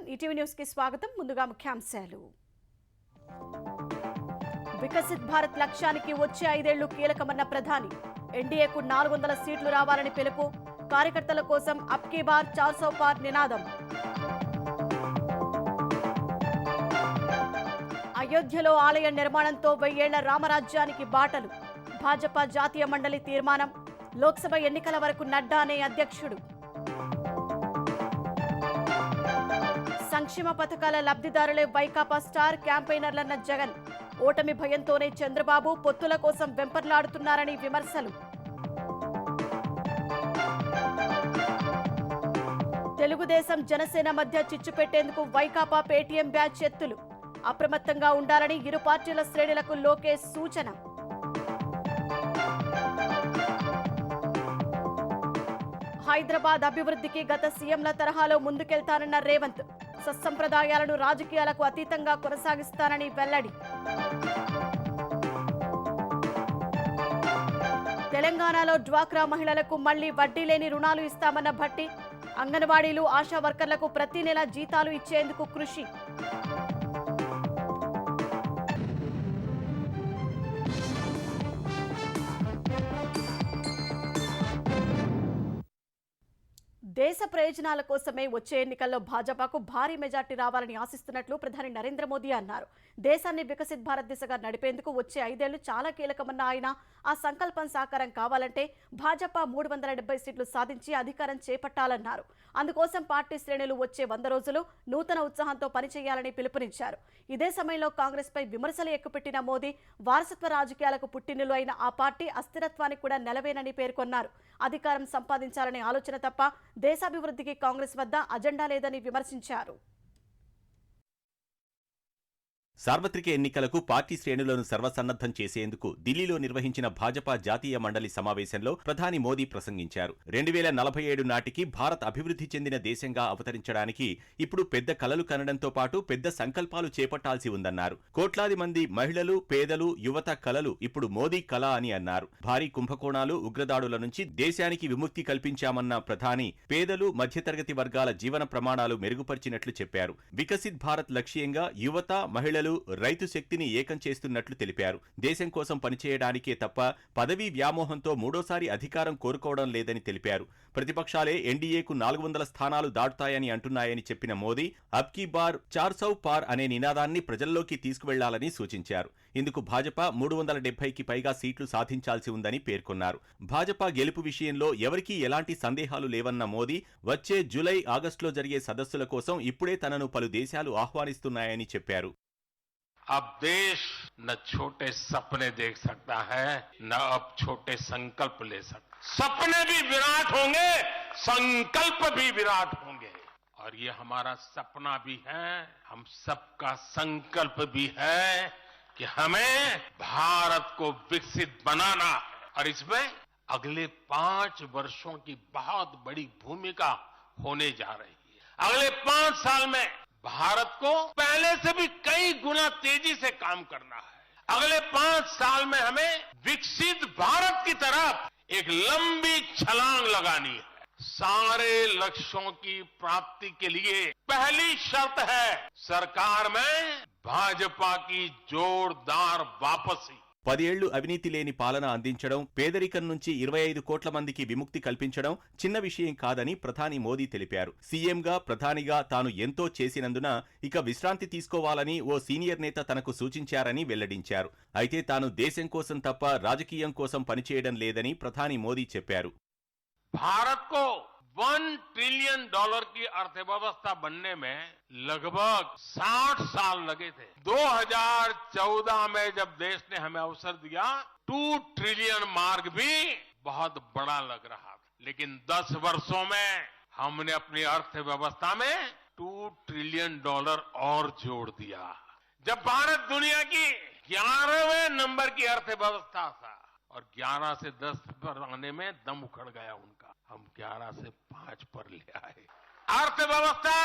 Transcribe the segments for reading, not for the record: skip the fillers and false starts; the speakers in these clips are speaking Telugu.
ఈటీవీ న్యూస్ కి స్వాగతం. ముందుగా ముఖ్యాంశాలు. వికసిత్ భారత్ లక్ష్యానికి వచ్చే 5 ఏళ్లు కీలకమన్న ప్రధాని. ఎన్డీఏకు 400 సీట్లు రావాలని పిలుపు. కార్యకర్తల కోసం అబ్ కీ బార్ 400 పార్ నినాదం. అయోధ్యలో ఆలయ నిర్మాణంతో 1000 ఏళ్ల రామరాజ్యానికి బాటలు. భాజపా జాతీయ మండలి తీర్మానం. లోక్సభ ఎన్నికల వరకు నడ్డానే అధ్యక్షుడు. సంక్షేమ పథకాల లబ్ధిదారులే వైకాపా స్టార్ క్యాంపెయినర్లన్న జగన్. ఓటమి భయంతోనే చంద్రబాబు పొత్తుల కోసం వెంపర్లాడుతున్నారని విమర్శలు. తెలుగుదేశం జనసేన మధ్య చిచ్చు పెట్టేందుకు వైకాపా పేటీఎం బ్యాచ్ ఎత్తులు. అప్రమత్తంగా ఉండాలని ఇరు పార్టీల శ్రేణులకు లోకేష్ సూచన. హైదరాబాద్ అభివృద్ధికి గత సీఎంల తరహాలో ముందుకెళ్తానన్న రేవంత్. సత్సంప్రదాయాలను రాజకీయాలకు అతీతంగా కొనసాగిస్తానని వెల్లడి. తెలంగాణలో డ్వాక్రా మహిళలకు మళ్లీ వడ్డీ లేని రుణాలు ఇస్తామన్న భట్టి. అంగన్వాడీలు ఆశా వర్కర్లకు ప్రతి నెల జీతాలు ఇచ్చేందుకు కృషి. దేశ ప్రయోజనాల కోసమే వచ్చే ఎన్నికల్లో భాజపాకు భారీ మెజార్టీ రావాలని ఆశిస్తున్నట్లు ప్రధాని నరేంద్ర మోదీ అన్నారు. దేశాన్ని వికసిత్ భారత్ దిశగా నడిపేందుకు వచ్చే 5 ఏళ్లు చాలా కీలకమన్న ఆయన ఆ సంకల్పం సాకారం కావాలంటే భాజపా 370 సీట్లు సాధించి అధికారం చేపట్టాలన్నారు. అందుకోసం పార్టీ శ్రేణులు వచ్చే 100 రోజులు నూతన ఉత్సాహంతో పనిచేయాలని పిలుపునిచ్చారు. ఇదే సమయంలో కాంగ్రెస్ పై విమర్శలు ఎక్కుపెట్టిన మోదీ వారసత్వ రాజకీయాలకు పుట్టినిల్లు అయిన ఆ పార్టీ అస్థిరత్వానికి కూడా నెలవేనని పేర్కొన్నారు. అధికారం సంపాదించాలనే ఆలోచన తప్ప దేశాభివృద్ధికి కాంగ్రెస్ వద్ద అజెండా లేదని విమర్శించారు. సార్వత్రిక ఎన్నికలకు పార్టీ శ్రేణులను సర్వసన్నద్ధం చేసేందుకు ఢిల్లీలో నిర్వహించిన భాజపా జాతీయ మండలి సమావేశంలో ప్రధాని మోదీ ప్రసంగించారు. 2047 నాటికి భారత్ అభివృద్ధి చెందిన దేశంగా అవతరించడానికి ఇప్పుడు పెద్ద కలలు కనడంతో పాటు పెద్ద సంకల్పాలు చేపట్టాల్సి ఉందన్నారు. కోట్లాది మంది మహిళలు, పేదలు, యువత కలలు ఇప్పుడు మోదీ కళ అని అన్నారు. భారీ కుంభకోణాలు, ఉగ్రదాడుల నుంచి దేశానికి విముక్తి కల్పించామన్న ప్రధాని పేదలు, మధ్యతరగతి వర్గాల జీవన ప్రమాణాలు మెరుగుపరిచినట్లు చెప్పారు. వికసిత్ భారత్ లక్ష్యంగా యువత, మహిళలు, రైతు శక్తిని ఏకం చేస్తున్నట్లు తెలిపారు. దేశం కోసం పనిచేయడానికే తప్ప పదవీ వ్యామోహంతో మూడోసారి అధికారం కోరుకోవడం లేదని తెలిపారు. ప్రతిపక్షాలే ఎన్డీఏకు 400 స్థానాలు దాటుతాయని అంటున్నాయని చెప్పిన మోదీ అబ్ కీ బార్ 400 పార్ అనే నినాదాన్ని ప్రజల్లోకి తీసుకువెళ్లాలని సూచించారు. ఇందుకు భాజపా 370కి పైగా సీట్లు సాధించాల్సి ఉందని పేర్కొన్నారు. భాజపా గెలుపు విషయంలో ఎవరికీ ఎలాంటి సందేహాలు లేవన్న మోదీ వచ్చే జూలై, ఆగస్టులో జరిగే సదస్సుల కోసం ఇప్పుడే తనను పలు దేశాలు ఆహ్వానిస్తున్నాయని చెప్పారు. अब देश न छोटे सपने देख सकता है, न अब छोटे संकल्प ले सकता. सपने भी विराट होंगे, संकल्प भी विराट होंगे. और ये हमारा सपना भी है, हम सबका संकल्प भी है कि हमें भारत को विकसित बनाना है. और इसमें अगले 5 वर्षों की बहुत बड़ी भूमिका होने जा रही है. अगले 5 साल में भारत को पहले से भी कई गुना तेजी से काम करना है. अगले 5 साल में हमें विकसित भारत की तरफ एक लंबी छलांग लगानी है. सारे लक्ष्यों की प्राप्ति के लिए पहली शर्त है सरकार में भाजपा की जोरदार वापसी. 10 ఏళ్లు అవినీతి లేని పాలన అందించడం, పేదరికం నుంచి 25 కోట్ల మందికి విముక్తి కల్పించడం చిన్న విషయం కాదని ప్రధాని మోదీ తెలిపారు. సీఎంగా, ప్రధానిగా తాను ఎంతో చేసినందున ఇక విశ్రాంతి తీసుకోవాలని ఓ సీనియర్ నేత తనకు సూచించారని వెల్లడించారు. అయితే తాను దేశం కోసం తప్ప రాజకీయం కోసం పనిచేయడం లేదని ప్రధాని మోదీ చెప్పారు. भारत को $1 ट्रिलियन की अर्थव्यवस्था बनने में लगभग 60 साल लगे थे. 2014 में जब देश ने हमें अवसर दिया, 2 ट्रिलियन मार्क भी बहुत बड़ा लग रहा था. लेकिन 10 वर्षों में हमने अपनी अर्थव्यवस्था में $2 ट्रिलियन और जोड़ दिया. जब भारत दुनिया की 11वें नंबर की अर्थव्यवस्था था और 11 से 10 पर आने में दम उखड़ गया उनका, हम 11 से 5 पर ले आए. अर्थव्यवस्था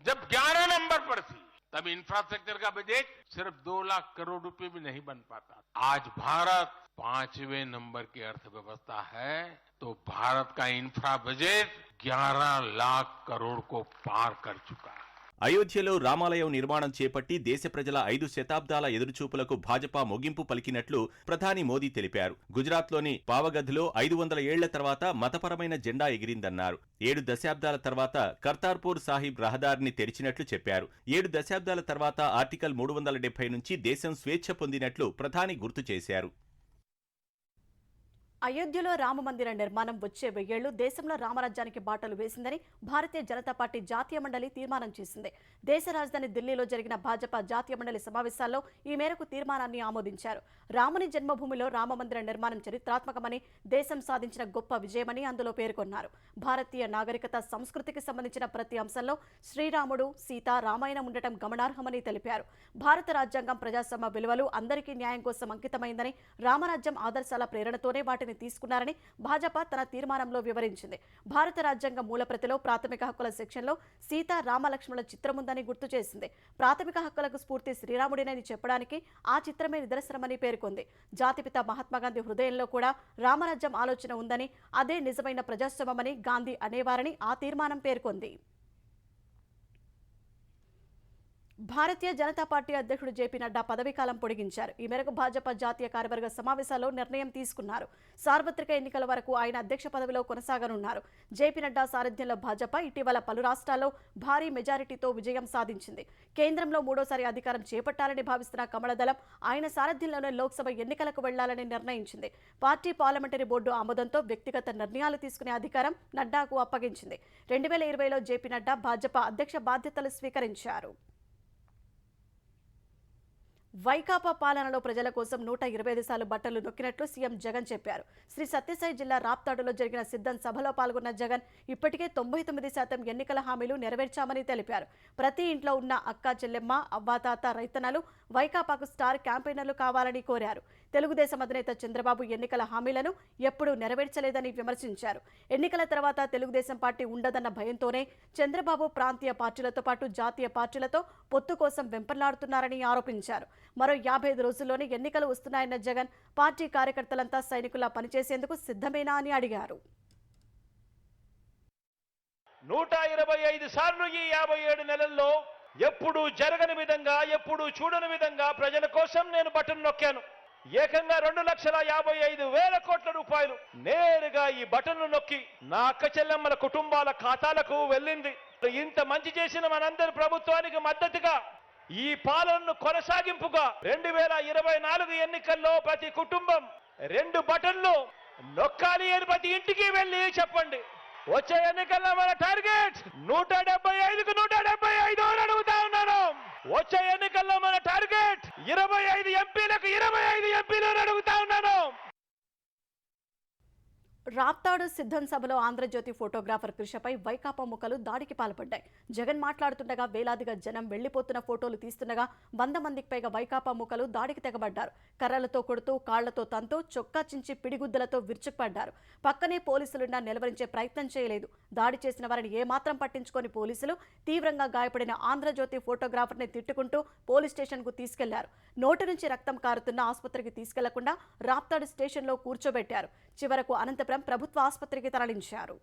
जब 11 नंबर पर थी तब इंफ्रास्ट्रक्चर का बजट सिर्फ 2 लाख करोड़ रुपए भी नहीं बन पाता. आज भारत 5वें नंबर की अर्थव्यवस्था है तो भारत का इंफ्रा बजट 11 लाख करोड़ को पार कर चुका है. అయోధ్యలో రామాలయం నిర్మాణం చేపట్టి దేశ ప్రజల 5 శతాబ్దాల ఎదురుచూపులకు భాజపా ముగింపు పలికినట్లు ప్రధాని మోదీ తెలిపారు. గుజరాత్లోని పావగఢ్లో 500 ఏళ్ల తర్వాత మతపరమైన జెండా ఎగిరిందన్నారు. 7 దశాబ్దాల తర్వాత కర్తార్పూర్ సాహిబ్ రహదారిని తెరిచినట్లు చెప్పారు. 7 దశాబ్దాల తర్వాత ఆర్టికల్ 370 నుంచి దేశం స్వేచ్ఛ పొందినట్లు ప్రధాని గుర్తు చేశారు. అయోధ్యలో రామమందిర నిర్మాణం వచ్చే 1000 ఏళ్లు దేశంలో రామరాజ్యానికి బాటలు వేసిందని భారతీయ జనతా పార్టీ జాతీయ మండలి తీర్మానం చేసింది. దేశ రాజధాని ఢిల్లీలో జరిగిన భాజపా జాతీయ మండలి సమావేశాల్లో ఈ మేరకు తీర్మానాన్ని ఆమోదించారు. రాముని జన్మభూమిలో రామమందిర నిర్మాణం చరిత్రాత్మకమని, దేశం సాధించిన గొప్ప విజయమని అందులో పేర్కొన్నారు. భారతీయ నాగరికత సంస్కృతికి సంబంధించిన ప్రతి అంశంలో శ్రీరాముడు, సీత, రామాయణం ఉండటం గమనార్హమని తెలిపారు. భారత రాజ్యాంగం ప్రజాస్వామ్య విలువలు, అందరికీ న్యాయం కోసం అంకితమైందని, రామరాజ్యం ఆదర్శాల ప్రేరణతోనే వాటిని తీసుకున్నారని భాజపా తన తీర్మానంలో వివరించింది. భారత రాజ్యాంగ మూలప్రతిలో ప్రాథమిక హక్కుల సెక్షన్లో సీత, రామలక్ష్మణుల చిత్రముందని గుర్తు చేసింది. ప్రాథమిక హక్కులకు స్ఫూర్తి శ్రీరాముడినని చెప్పడానికి ఆ చిత్రమే నిదర్శనమని పేర్కొంది. జాతిపిత మహాత్మాగాంధీ హృదయంలో కూడా రామరాజ్యం ఆలోచన ఉందని, అదే నిజమైన ప్రజాస్వామ్యమని గాంధీ అనేవారని ఆ తీర్మానం పేర్కొంది. భారతీయ జనతా పార్టీ అధ్యక్షుడు జేపీ నడ్డా పదవీకాలం పొడిగించారు. ఈ మేరకు భాజపా జాతీయ కార్యవర్గ సమావేశాల్లో నిర్ణయం తీసుకున్నారు. సార్వత్రిక ఎన్నికల వరకు ఆయన అధ్యక్ష పదవిలో కొనసాగనున్నారు. జేపీ నడ్డా సారథ్యంలో భాజపా ఇటీవల పలు రాష్ట్రాల్లో భారీ మెజారిటీతో విజయం సాధించింది. కేంద్రంలో మూడోసారి అధికారం చేపట్టాలని భావిస్తున్న కమలదళం ఆయన సారథ్యంలోనే లోక్సభ ఎన్నికలకు వెళ్లాలని నిర్ణయించింది. పార్టీ పార్లమెంటరీ బోర్డు ఆమోదంతో వ్యక్తిగత నిర్ణయాలు తీసుకునే అధికారం నడ్డాకు అప్పగించింది. 2020లో జేపీ నడ్డా భాజపా అధ్యక్ష బాధ్యతలు స్వీకరించారు. వైకాపా పాలనలో ప్రజల కోసం 125 సార్లు బట్టలు నొక్కినట్లు సీఎం జగన్ చెప్పారు. శ్రీ సత్యసాయి జిల్లా రాప్తాడులో జరిగిన సిద్ధం సభలో పాల్గొన్న జగన్ ఇప్పటికే 99% ఎన్నికల హామీలు నెరవేర్చామని తెలిపారు. ప్రతి ఇంట్లో ఉన్న అక్క చెల్లెమ్మ, అవ్వాతాత, రైతన్నలు వైకాపాకు స్టార్ క్యాంపెయినర్లు కావాలని కోరారు. తెలుగుదేశం అధినేత చంద్రబాబు ఎన్నికల హామీలను ఎప్పుడూ నెరవేర్చలేదని విమర్శించారు. ఎన్నికల తర్వాత తెలుగుదేశం పార్టీ ఉండదన్న భయంతోనే చంద్రబాబు ప్రాంతీయ పార్టీలతో పాటు జాతీయ పార్టీలతో పొత్తు కోసం వెంపర్లాడుతున్నారని ఆరోపించారు. మరో 55 రోజుల్లోనే ఎన్నికలు వస్తున్నాయన్న జగన్ పార్టీ కార్యకర్తలంతా సైనికుల్లా పనిచేసేందుకు సిద్ధమేనా అని అడిగారు. 125 సార్లు ఈ 57 నెలల్లో ఎప్పుడూ జరగని విధంగా, ఎప్పుడూ చూడని విధంగా ప్రజల కోసం నేను బటన్ నొక్కాను. ఏకంగా 2,55,000 కోట్ల రూపాయలు నేరుగా ఈ బటన్ను నొక్కి నా అక్క చెల్లెమ్మల కుటుంబాల ఖాతాలకు వెళ్ళింది. ఇంత మంచి చేసిన మనందరి ప్రభుత్వానికి మద్దతుగా ఈ పాలనను కొనసాగింపుగా 2024 ఎన్నికల్లో ప్రతి కుటుంబం 2 బటన్లు నొక్కాలి అని ప్రతి ఇంటికి వెళ్ళి చెప్పండి. వచ్చే ఎన్నికల్లో మన టార్గెట్ 175కు 175 అని అడుగుతా ఉన్నాను. వచ్చే ఎన్నికల్లో మన టార్గెట్ 25 ఎంపీలకు 25 ఎంపీలు అని అడుగుతా ఉన్నాను. రాప్తాడు సిద్ధం సభలో ఆంధ్రజ్యోతి ఫోటోగ్రాఫర్ కృషపై వైకాపా ముఖలు దాడికి పాల్పడ్డాయి. జగన్ మాట్లాడుతుండగా వేలాదిగా జనం వెళ్లిపోతున్న ఫోటోలు తీస్తుండగా 100 మందికి పైగా వైకాపా ముఖలు దాడికి తెగబడ్డారు. కర్రలతో కొడుతూ, కాళ్లతో తంతూ, చొక్కా చించి పిడిగుద్దలతో విరుచుకుపడ్డారు. పక్కనే పోలీసులున్నా నిలవరించే ప్రయత్నం చేయలేదు. దాడి చేసిన వారిని ఏమాత్రం పట్టించుకొని పోలీసులు తీవ్రంగా గాయపడిన ఆంధ్రజ్యోతి ఫోటోగ్రాఫర్ని తిట్టుకుంటూ పోలీస్ స్టేషన్కు తీసుకెళ్లారు. నోటి నుంచి రక్తం కారుతున్న ఆసుపత్రికి తీసుకెళ్లకుండా రాప్తాడు స్టేషన్లో కూర్చోబెట్టారు. చివరకు అనంతపురం ప్రభుత్వ ఆసుపత్రికి తరలించారు.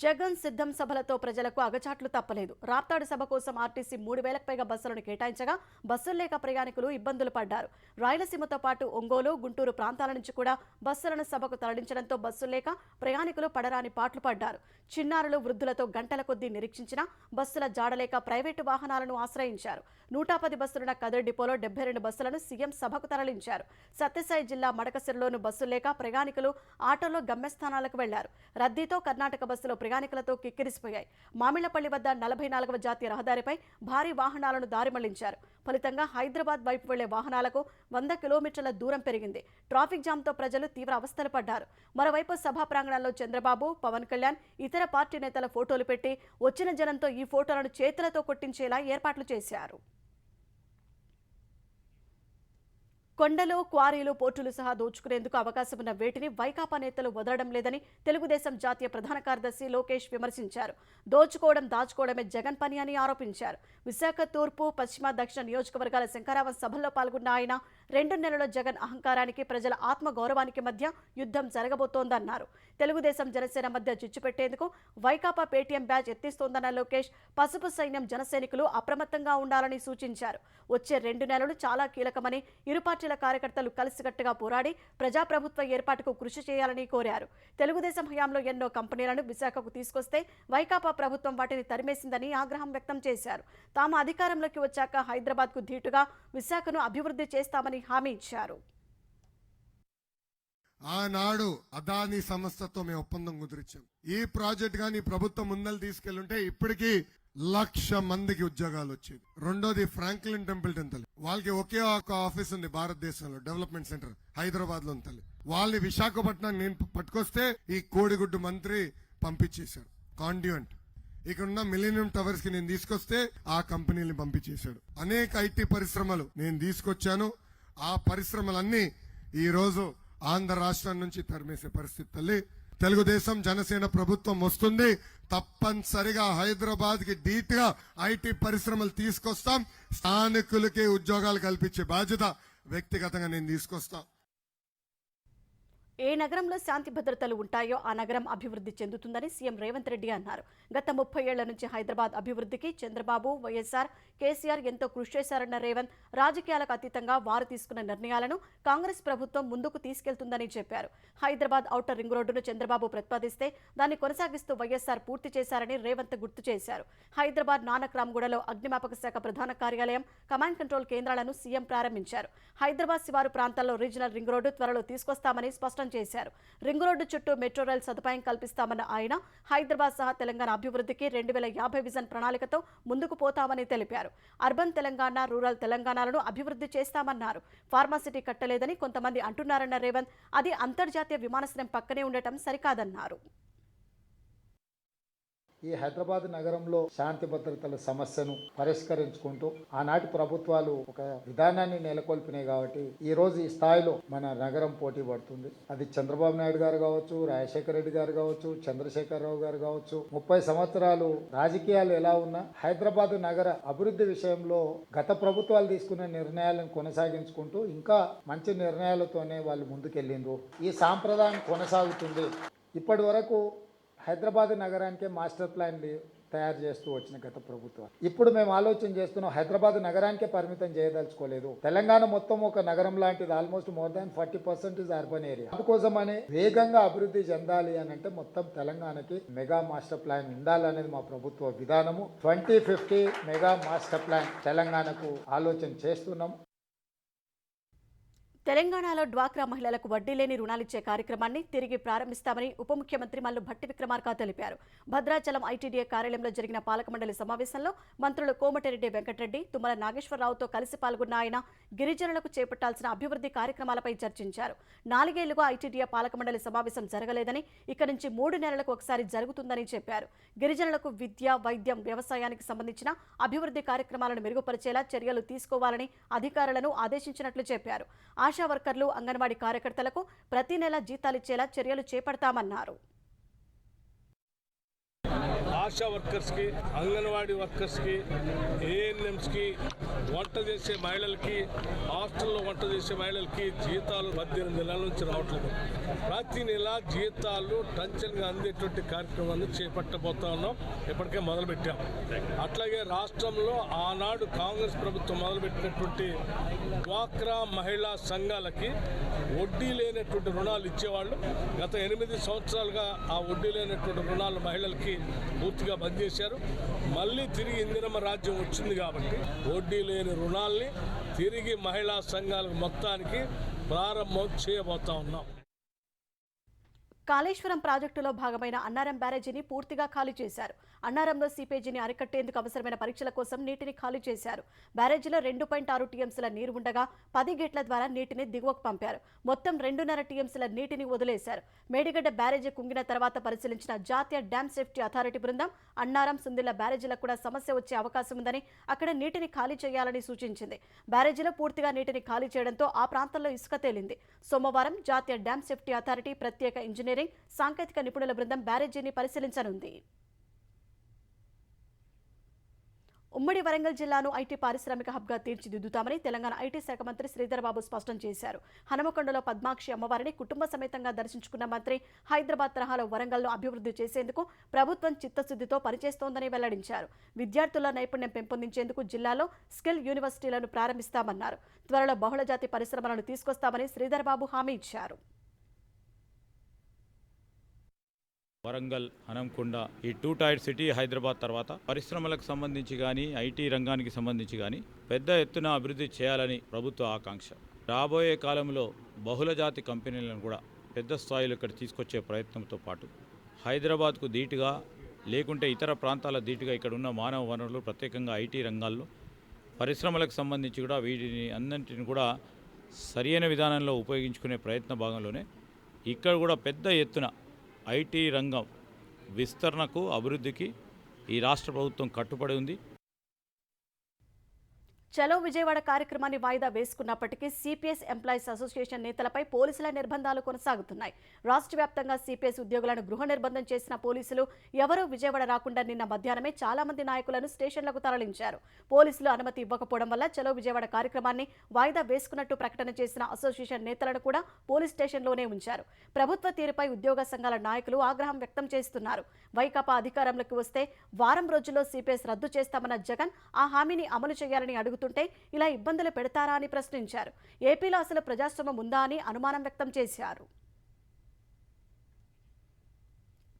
జగన్ సిద్ధం సభలతో ప్రజలకు అగచాట్లు తప్పలేదు. రాప్తాడు సభ కోసం ఆర్టీసీ 3,000కు పైగా బస్సులను కేటాయించగా బస్సులు లేక ప్రయాణికులు ఇబ్బందులు పడ్డారు. రాయలసీమతో పాటు ఒంగోలు, గుంటూరు ప్రాంతాల నుంచి కూడా బస్సులను సభకు తరలించడంతో బస్సులు లేక ప్రయాణికులు పడరాని పాట్లు పడ్డారు. చిన్నారులు, వృద్ధులతో గంటల కొద్దీ నిరీక్షించినా బస్సుల జాడలేక ప్రైవేటు వాహనాలను ఆశ్రయించారు. 110 బస్సులున్న కదర్ డిపోలో 72 బస్సులను సీఎం సభకు తరలించారు. సత్యసాయి జిల్లా మడకసిరలోను బస్సులు లేక ప్రయాణికులు ఆటోలో గమ్యస్థానాలకు వెళ్లారు. రద్దీతో కర్ణాటక బస్సులో ప్రయాణికులతో కిక్కిరిసిపోయాయి. మామిళ్లపల్లి వద్ద 44వ జాతీయ రహదారిపై భారీ వాహనాలను దారి మళ్లించారు. ఫలితంగా హైదరాబాద్ వైపు వెళ్లే వాహనాలకు 100 కిలోమీటర్ల దూరం పెరిగింది. ట్రాఫిక్ జామ్తో ప్రజలు తీవ్ర అవస్థలు పడ్డారు. మరోవైపు సభా ప్రాంగణంలో చంద్రబాబు, పవన్ కళ్యాణ్, ఇతర పార్టీ నేతల ఫోటోలు పెట్టి వచ్చిన జనంతో ఈ ఫోటోలను చేతులతో కొట్టించేలా ఏర్పాట్లు చేశారు. కొండలు, క్వారీలు, పోర్టులు సహా దోచుకునేందుకు అవకాశం ఉన్న వేటిని వైకాపా నేతలు వదలడం లేదని తెలుగుదేశం జాతీయ ప్రధాన కార్యదర్శి లోకేష్ విమర్శించారు. దోచుకోవడం, దాచుకోవడమే జగన్ పని అని ఆరోపించారు. విశాఖ తూర్పు, పశ్చిమ, దక్షిణ నియోజకవర్గాల శంకరావం సభల్లో పాల్గొన్న ఆయన 2 నెలల జగన్ అహంకారానికి, ప్రజల ఆత్మగౌరవానికి మధ్య యుద్ధం జరగబోతోందన్నారు. తెలుగుదేశం, జనసేన మధ్య చిచ్చు పెట్టేందుకు వైకాపా పేటీఎం బ్యాచ్ ఎత్తిస్తోందన్న లోకేష్ పసుపు సైన్యం, జనసైనికులు అప్రమత్తంగా ఉండాలని సూచించారు. వచ్చే 2 నెలలు చాలా కీలకమని, ఇరు పార్టీల కార్యకర్తలు కలిసికట్టుగా పోరాడి ప్రజాప్రభుత్వ ఏర్పాటుకు కృషి చేయాలని కోరారు. తెలుగుదేశం హయాంలో ఎన్నో కంపెనీలను విశాఖకు తీసుకొస్తే వైకాపా ప్రభుత్వం వాటిని తరిమేసిందని ఆగ్రహం వ్యక్తం చేశారు. తాము అధికారంలోకి వచ్చాక హైదరాబాద్కు ధీటుగా విశాఖను అభివృద్ధి చేస్తామని హామీ ఇచ్చారు. ఆనాడు అదానీ సంస్థతో మేము ఒప్పందం కుదిరించాం. ఈ ప్రాజెక్ట్ గాని ప్రభుత్వం ముందలు తీసుకెళ్తుంటే ఇప్పటికీ 1,00,000 మందికి ఉద్యోగాలు వచ్చేది. రెండోది ఫ్రాంక్లిన్ టెంపుల్టన్ తల్లి, వాళ్ళకి ఒకే ఒక ఆఫీస్ ఉంది భారతదేశంలో, డెవలప్మెంట్ సెంటర్ హైదరాబాద్ లో ఉంది తల్లి. వాళ్ళని విశాఖపట్నం నేను పట్టుకొస్తే ఈ కోడిగుడ్డు మంత్రి పంపించేశాడు. కాండ్యూంట్ ఇక్కడున్న మిలీనియం టవర్స్ కి నేను తీసుకొస్తే ఆ కంపెనీని పంపించేశాడు. అనేక ఐటీ పరిశ్రమలు నేను తీసుకొచ్చాను. ఆ పరిశ్రమలన్నీ ఈ రోజు ఆంధ్ర రాష్ట్రం నుంచి తరిమేసే పరిస్థితి తల్లి. తెలుగుదేశం, జనసేన ప్రభుత్వం వస్తుంది, తప్పనిసరిగా హైదరాబాద్ కి ధీటుగా ఐటీ పరిశ్రమలు తీసుకొస్తాం. స్థానికులకి ఉద్యోగాలు కల్పించే బాధ్యత వ్యక్తిగతంగా నేను తీసుకొస్తా. ఏ నగరంలో శాంతి భద్రతలు ఉంటాయో ఆ నగరం అభివృద్ధి చెందుతుందని సీఎం రేవంత్ రెడ్డి అన్నారు. గత 30 ఏళ్ల నుంచి హైదరాబాద్ అభివృద్ధికి చంద్రబాబు, వైఎస్ఆర్, కేసీఆర్ ఎంతో కృషి చేశారన్న రేవంత్, రాజకీయాలకు అతీతంగా వారు తీసుకున్న నిర్ణయాలను కాంగ్రెస్ ప్రభుత్వం ముందుకు తీసుకెళ్తుందని చెప్పారు. హైదరాబాద్ ఔటర్ రింగ్ రోడ్డును చంద్రబాబు ప్రతిపాదిస్తే దాన్ని కొనసాగిస్తూ వైఎస్ఆర్ పూర్తి చేశారని రేవంత్ గుర్తు చేశారు. హైదరాబాద్ నానక్ రామ్గూడలో అగ్నిమాపక శాఖ ప్రధాన కార్యాలయం, కమాండ్ కంట్రోల్ కేంద్రాలను సీఎం ప్రారంభించారు. హైదరాబాద్ శివారు ప్రాంతాల్లో రీజనల్ రింగ్ రోడ్డు త్వరలో తీసుకొస్తామని స్పష్టం చేశారు. రింగ్ రోడ్డు చుట్టూ మెట్రో రైల్ సదుపాయం కల్పిస్తామన్న ఆయన హైదరాబాద్ సహా తెలంగాణ అభివృద్ధికి 2050 విజన్ ప్రణాళికతో ముందుకు పోతామని తెలిపారు. అర్బన్ తెలంగాణ, రూరల్ తెలంగాణలను అభివృద్ధి చేస్తామన్నారు. ఫార్మాసిటీ కట్టలేదని కొంతమంది అంటున్నారన్న రేవంత్, అది అంతర్జాతీయ విమానాశ్రయం పక్కనే ఉండటం సరికాదన్నారు. ఈ హైదరాబాద్ నగరంలో శాంతి భద్రతల సమస్యను పరిష్కరించుకుంటూ ఆనాటి ప్రభుత్వాలు ఒక విధానాన్ని నెలకొల్పినాయి కాబట్టి ఈ రోజు ఈ స్థాయిలో మన నగరం పోటీ పడుతుంది. అది చంద్రబాబు నాయుడు గారు కావచ్చు, రాజశేఖర రెడ్డి గారు కావచ్చు, చంద్రశేఖరరావు గారు కావచ్చు. 30 సంవత్సరాలు రాజకీయాలు ఎలా ఉన్నా హైదరాబాద్ నగర అభివృద్ధి విషయంలో గత ప్రభుత్వాలు తీసుకున్న నిర్ణయాలను కొనసాగించుకుంటూ ఇంకా మంచి నిర్ణయాలతోనే వాళ్ళు ముందుకెళ్ళిండ్రు. ఈ సాంప్రదాయం కొనసాగుతుంది. ఇప్పటి వరకు హైదరాబాద్ నగరానికే మాస్టర్ ప్లాన్ తయారు చేస్తూ వచ్చిన గత ప్రభుత్వం. ఇప్పుడు మేము ఆలోచన చేస్తున్నాం, హైదరాబాద్ నగరానికే పరిమితం చేయదలుచుకోలేదు. తెలంగాణ మొత్తం ఒక నగరం లాంటిది, almost more than 40% urban area. అందుకోసమని వేగంగా అభివృద్ధి చెందాలి అని అంటే మొత్తం తెలంగాణకి మెగా మాస్టర్ ప్లాన్ ఉండాలనేది మా ప్రభుత్వ విధానము. 2050 మెగా మాస్టర్ ప్లాన్ తెలంగాణకు ఆలోచన చేస్తున్నాము. తెలంగాణలో డ్వాక్రా మహిళలకు వడ్డీ లేని రుణాలిచ్చే కార్యక్రమాన్ని తిరిగి ప్రారంభిస్తామని ఉప ముఖ్యమంత్రి మల్లు భట్టి విక్రమార్క తెలిపారు. భద్రాచలం ఐటీడీఏ కార్యాలయంలో జరిగిన పాలక మండలి సమావేశంలో మంత్రులు కోమటిరెడ్డి వెంకటరెడ్డి, తుమ్మల నాగేశ్వరరావుతో కలిసి పాల్గొన్న ఆయన గిరిజనులకు చేపట్టాల్సిన అభివృద్ధి కార్యక్రమాలపై చర్చించారు. 4 ఏళ్లుగా ఐటీడీఏ పాలక మండలి సమావేశం జరగలేదని, ఇక నుంచి 3 నెలలకు ఒకసారి జరుగుతుందని చెప్పారు. గిరిజనులకు విద్య, వైద్యం, వ్యవసాయానికి సంబంధించిన అభివృద్ధి కార్యక్రమాలను మెరుగుపరిచేలా చర్యలు తీసుకోవాలని అధికారులను ఆదేశించినట్లు చెప్పారు. ఆశా వర్కర్లు, అంగన్వాడీ కార్యకర్తలకు ప్రతి నెల జీతాలిచ్చేలా చర్యలు చేపడతామన్నారు. ఆశా వర్కర్స్కి, అంగన్వాడీ వర్కర్స్కి, ఏఎన్ఎంస్కి, వంట చేసే మహిళలకి, హాస్టల్లో వంట చేసే మహిళలకి జీతాలు 18 నెలల నుంచి రావట్లేదు. ప్రతి నెల జీతాలు టంచన్గా అందేటువంటి కార్యక్రమాన్ని చేపట్టబోతా ఉన్నాం. ఇప్పటికే మొదలుపెట్టాం. అట్లాగే రాష్ట్రంలో ఆనాడు కాంగ్రెస్ ప్రభుత్వం మొదలుపెట్టినటువంటి డ్వాక్రా మహిళా సంఘాలకి వడ్డీ లేనటువంటి రుణాలు ఇచ్చేవాళ్ళు. గత 8 సంవత్సరాలుగా ఆ వడ్డీ లేనటువంటి రుణాలు మహిళలకి పూర్తిగా బంద్ చేశారు. మళ్ళీ తిరిగి ఇందిరమ్మ రాజ్యం వచ్చింది కాబట్టి వడ్డీ లేని రుణాల్ని తిరిగి మహిళా సంఘాలకు మొత్తానికి ప్రారంభం చేయబోతా ఉన్నాం. కాళేశ్వరం ప్రాజెక్టులో భాగమైన అన్నారం బ్యారేజీని పూర్తిగా ఖాళీ చేశారు. అన్నారంలో సీపేజీని అరికట్టేందుకు అవసరమైన పరీక్షల కోసం నీటిని ఖాళీ చేశారు. బ్యారేజీలో 2.6 టీఎంసీల నీరు ఉండగా 10 గేట్ల ద్వారా నీటిని దిగువకు పంపారు. మొత్తం 2.5 టీఎంసీల నీటిని వదిలేశారు. మేడిగడ్డ బ్యారేజీ కుంగిన తర్వాత పరిశీలించిన జాతీయ డ్యామ్ సేఫ్టీ అథారిటీ బృందం అన్నారం, సుందిళ్ల బ్యారేజీలకు కూడా సమస్య వచ్చే అవకాశం ఉందని, అక్కడ నీటిని ఖాళీ చేయాలని సూచించింది. బ్యారేజీలో పూర్తిగా నీటిని ఖాళీ చేయడంతో ఆ ప్రాంతంలో ఇసుక తేలింది. సోమవారం జాతీయ డ్యామ్ సేఫ్టీ అథారిటీ ప్రత్యేక ఇంజనీరింగ్, సాంకేతిక నిపుణుల బృందం బ్యారేజీని పరిశీలించనుంది. ఉమ్మడి వరంగల్ జిల్లాను ఐటీ పారిశ్రామిక హబ్గా తీర్చిదిద్దుతామని తెలంగాణ ఐటీ శాఖ మంత్రి శ్రీధర్ బాబు స్పష్టం చేశారు. హనుమకొండలో పద్మాక్షి అమ్మవారిని కుటుంబ సమేతంగా దర్శించుకున్న మంత్రి హైదరాబాద్ తరహాలో వరంగల్ను అభివృద్ధి చేసేందుకు ప్రభుత్వం చిత్తశుద్ధితో పనిచేస్తోందని వెల్లడించారు. విద్యార్థుల నైపుణ్యం పెంపొందించేందుకు జిల్లాలో స్కిల్ యూనివర్సిటీలను ప్రారంభిస్తామన్నారు. త్వరలో బహుళజాతి పరిశ్రమలను తీసుకొస్తామని శ్రీధర్ బాబు హామీ ఇచ్చారు. వరంగల్, హనంకొండ ఈ 2 టైర్ సిటీ హైదరాబాద్ తర్వాత పరిశ్రమలకు సంబంధించి కానీ ఐటీ రంగానికి సంబంధించి కానీ పెద్ద ఎత్తున అభివృద్ధి చేయాలని ప్రభుత్వ ఆకాంక్ష. రాబోయే కాలంలో బహుళజాతి కంపెనీలను కూడా పెద్ద స్థాయిలో ఇక్కడ తీసుకొచ్చే ప్రయత్నంతో పాటు హైదరాబాద్కు ధీటుగా లేకుంటే ఇతర ప్రాంతాల ధీటుగా ఇక్కడ ఉన్న మానవ వనరులు ప్రత్యేకంగా ఐటీ రంగాల్లో పరిశ్రమలకు సంబంధించి కూడా వీటిని అన్నింటిని కూడా సరైన విధానంలో ఉపయోగించుకునే ప్రయత్న భాగంలోనే ఇక్కడ కూడా పెద్ద ఎత్తున ఐటీ రంగం విస్తరణకు, అభివృద్ధికి ఈ రాష్ట్ర ప్రభుత్వం కట్టుబడి ఉంది. చలో విజయవాడ కార్యక్రమాన్ని వాయిదా వేసుకున్నప్పటికీ సిపిఎస్ ఎంప్లాయీస్ అసోసియేషన్ నేతలపై పోలీసుల నిర్బంధాలు కొనసాగుతున్నాయి. రాష్ట్ర వ్యాప్తంగా సిపిఎస్ ఉద్యోగులను గృహ నిర్బంధం చేసిన పోలీసులు ఎవరూ విజయవాడ రాకుండా నిన్న మధ్యాహ్నమే చాలా మంది నాయకులను స్టేషన్లకు తరలించారు. పోలీసులు అనుమతి ఇవ్వకపోవడం వల్ల చలో విజయవాడ కార్యక్రమాన్ని వాయిదా వేసుకున్నట్టు ప్రకటన చేసిన అసోసియేషన్ నేతలను కూడా పోలీస్ స్టేషన్లోనే ఉంచారు. ప్రభుత్వ తీరుపై ఉద్యోగ సంఘాల నాయకులు ఆగ్రహం వ్యక్తం చేస్తున్నారు. వైకాపా అధికారంలోకి వస్తే వారం రోజుల్లో సిపిఎస్ రద్దు చేస్తామన్న జగన్ ఆ హామీని అమలు చేయాలని అడుగుతుంటే ఇలా ఇబ్బందులు పెడతారా అని ప్రశ్నించారు. ఏపీలో అసలు ప్రజాస్వామ్యం ఉందా అని అనుమానం వ్యక్తం చేశారు.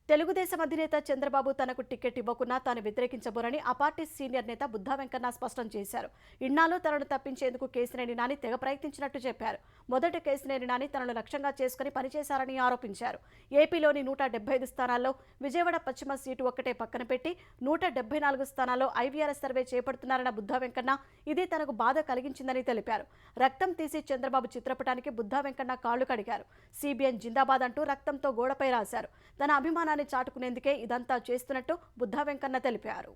తెలుగుదేశం అధినేత చంద్రబాబు తనకు టికెట్ ఇవ్వకున్నా తాను వ్యతిరేకించబోరని ఆ పార్టీ సీనియర్ నేత బుద్ధా వెంకన్న స్పష్టం చేశారు. ఇన్నాళ్ళు తనను తప్పించేందుకు కేశినేని నాని తెగ ప్రయత్నించినట్టు చెప్పారు. మొదట కేశినేని నాని తనను లక్ష్యంగా చేసుకుని పనిచేశారని ఆరోపించారు. ఏపీలోని 175 స్థానాల్లో విజయవాడ పశ్చిమ సీటు ఒక్కటే పక్కన పెట్టి 174 స్థానాల్లో ఐవీఆర్ఎస్ సర్వే చేపడుతున్నారన్న బుద్ధా వెంకన్న ఇది తనకు బాధ కలిగించిందని తెలిపారు. రక్తం తీసి చంద్రబాబు చిత్రపటానికి బుద్ధా వెంకన్న కాళ్లు కడిగారు. సిబిఎన్ జిందాబాద్ అంటూ రక్తంతో గోడపై రాశారు. తన అభిమానాన్ని చాటుకునేందుకే ఇదంతా చేస్తున్నట్టు బుద్ధా వెంకన్న తెలిపారు.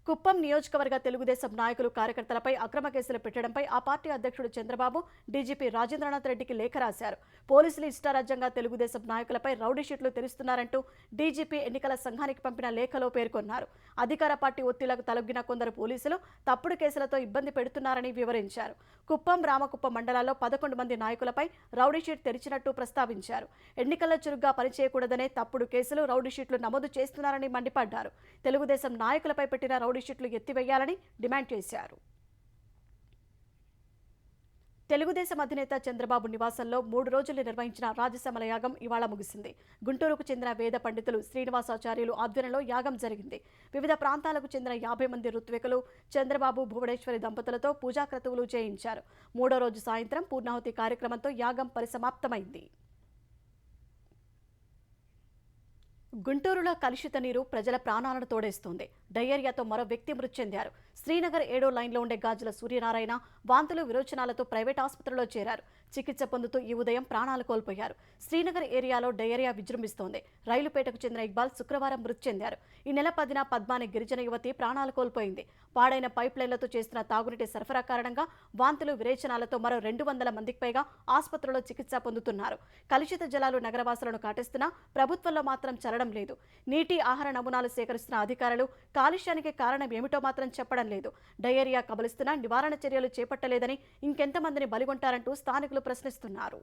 కుప్పం నియోజకవర్గ తెలుగుదేశం నాయకులు, కార్యకర్తలపై అక్రమ కేసులు పెట్టడంపై ఆ పార్టీ అధ్యక్షుడు చంద్రబాబు డీజీపీ రాజేంద్రనాథ్ రెడ్డికి లేఖ రాశారు. పోలీసులు ఇష్టారాజ్యంగా తెలుగుదేశం నాయకులపై రౌడీ షీట్లు తెరుస్తున్నారంటూ డీజీపీ ఎన్నికల సంఘానికి పంపిన లేఖలో పేర్కొన్నారు. అధికార పార్టీ ఒత్తిళ్లకు తలొగ్గిన కొందరు పోలీసులు తప్పుడు కేసులతో ఇబ్బంది పెడుతున్నారని వివరించారు. కుప్పం, రామకుప్పం మండలాల్లో 11 మంది నాయకులపై రౌడీ షీట్ తెరిచినట్టు ప్రస్తావించారు. ఎన్నికల్లో చురుగ్గా పనిచేయకూడదనే తప్పుడు కేసులు, రౌడీ షీట్లు నమోదు చేస్తున్నారని మండిపడ్డారు. తెలుగుదేశం నాయకులపై పెట్టిన రౌడీ షీట్లు ఎత్తివేయాలని డిమాండ్ చేశారు. తెలుగుదేశం అధినేత చంద్రబాబు నివాసంలో 3 రోజులు నిర్వహించిన రాజసమల యాగం ఇవాళ ముగిసింది. గుంటూరుకు చెందిన వేద పండితులు శ్రీనివాసాచార్యులు ఆధ్వర్యంలో యాగం జరిగింది. వివిధ ప్రాంతాలకు చెందిన 50 మంది ఋత్వికులు చంద్రబాబు, భువనేశ్వరి దంపతులతో పూజా క్రతువులు చేయించారు. 3వ రోజు సాయంత్రం పూర్ణాహుతి కార్యక్రమంతో యాగం పరిసమాప్తమైంది. గుంటూరులో కలుషిత నీరు ప్రజల ప్రాణాలను తోడేస్తోంది. డయేరియాతో మరో వ్యక్తి మృతి చెందారు. శ్రీనగర్ 7వ లైన్లో ఉండే గాజుల సూర్యనారాయణ వాంతులు, విరోచనాలతో ప్రైవేట్ ఆసుపత్రిలో చేరారు. చికిత్స పొందుతూ ఈ ఉదయం ప్రాణాలు కోల్పోయారు. శ్రీనగర్ ఏరియాలో డయేరియా విజృంభిస్తోంది. రైలుపేటకు చెందిన ఇక్బాల్ శుక్రవారం మృతి చెందారు. ఈ నెల 10న పద్మాని గిరిజన యువతి ప్రాణాలు కోల్పోయింది. పాడైన పైప్ లైన్లతో చేస్తున్న తాగునీటి సరఫరా కారణంగా వాంతులు, విరేచనాలతో మరో 200 మందికి పైగా ఆసుపత్రిలో చికిత్స పొందుతున్నారు. కలుషిత జలాలు నగరవాసులను కాటేస్తున్నా ప్రభుత్వంలో మాత్రం చలనం లేదు. నీటి, ఆహార నమూనాలు సేకరిస్తున్న అధికారులు కాలుష్యానికి కారణం ఏమిటో మాత్రం చెప్పడం లేదు. డయేరియా కబలిస్తున్నా నివారణ చర్యలు చేపట్టలేదని ఇంకెంతమందిని బలిగొంటారంటూ స్థానికులు ప్రశ్నిస్తున్నారు.